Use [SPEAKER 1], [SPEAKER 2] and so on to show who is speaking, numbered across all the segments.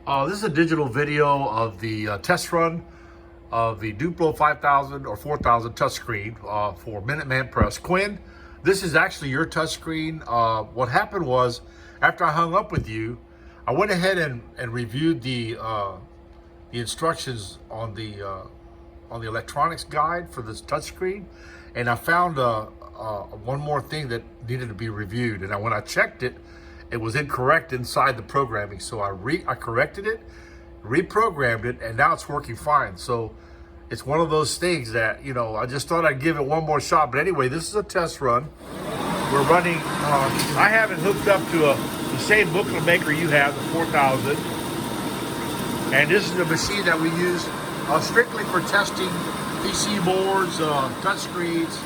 [SPEAKER 1] This is a digital video of the test run of the Duplo 5000 or 4000 touchscreen for Minuteman press. Quin, this is actually your touchscreen. What happened was, after I hung up with you, I went ahead and reviewed the instructions on the electronics guide for this touchscreen, and I found one more thing that needed to be reviewed. And when I checked it, it was incorrect inside the programming. So I corrected it, reprogrammed it, and now it's working fine. So it's one of those things that, I just thought I'd give it one more shot. But anyway, this is a test run. We're running, I have it hooked up to the same booklet maker you have, the 4000. And this is a machine that we use strictly for testing PC boards, touch screens,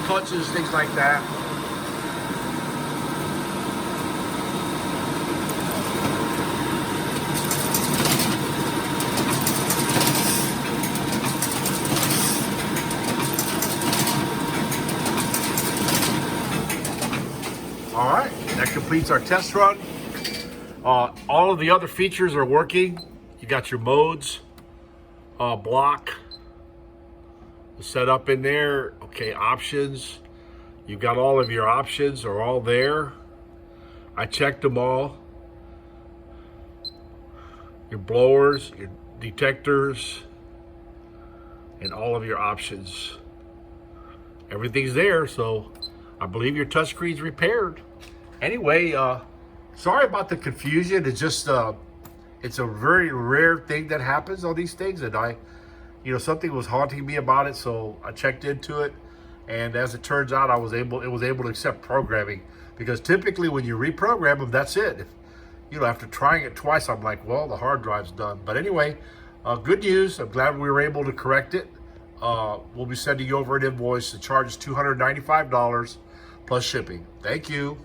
[SPEAKER 1] touches, things like that. All right, that completes our test run. All of the other features are working. You got your modes, block, set up in there. Okay, options. You've got all of your options are all there. I checked them all. Your blowers, your detectors, and all of your options. Everything's there, so I believe your touchscreen's repaired. Anyway, sorry about the confusion. It's just, it's a very rare thing that happens on these things, and something was haunting me about it, so I checked into it, and as it turns out, it was able to accept programming, because typically when you reprogram them, that's it. After trying it twice, I'm like, well, the hard drive's done. But anyway, good news. I'm glad we were able to correct it. We'll be sending you over an invoice. The charge is $295 plus shipping. Thank you.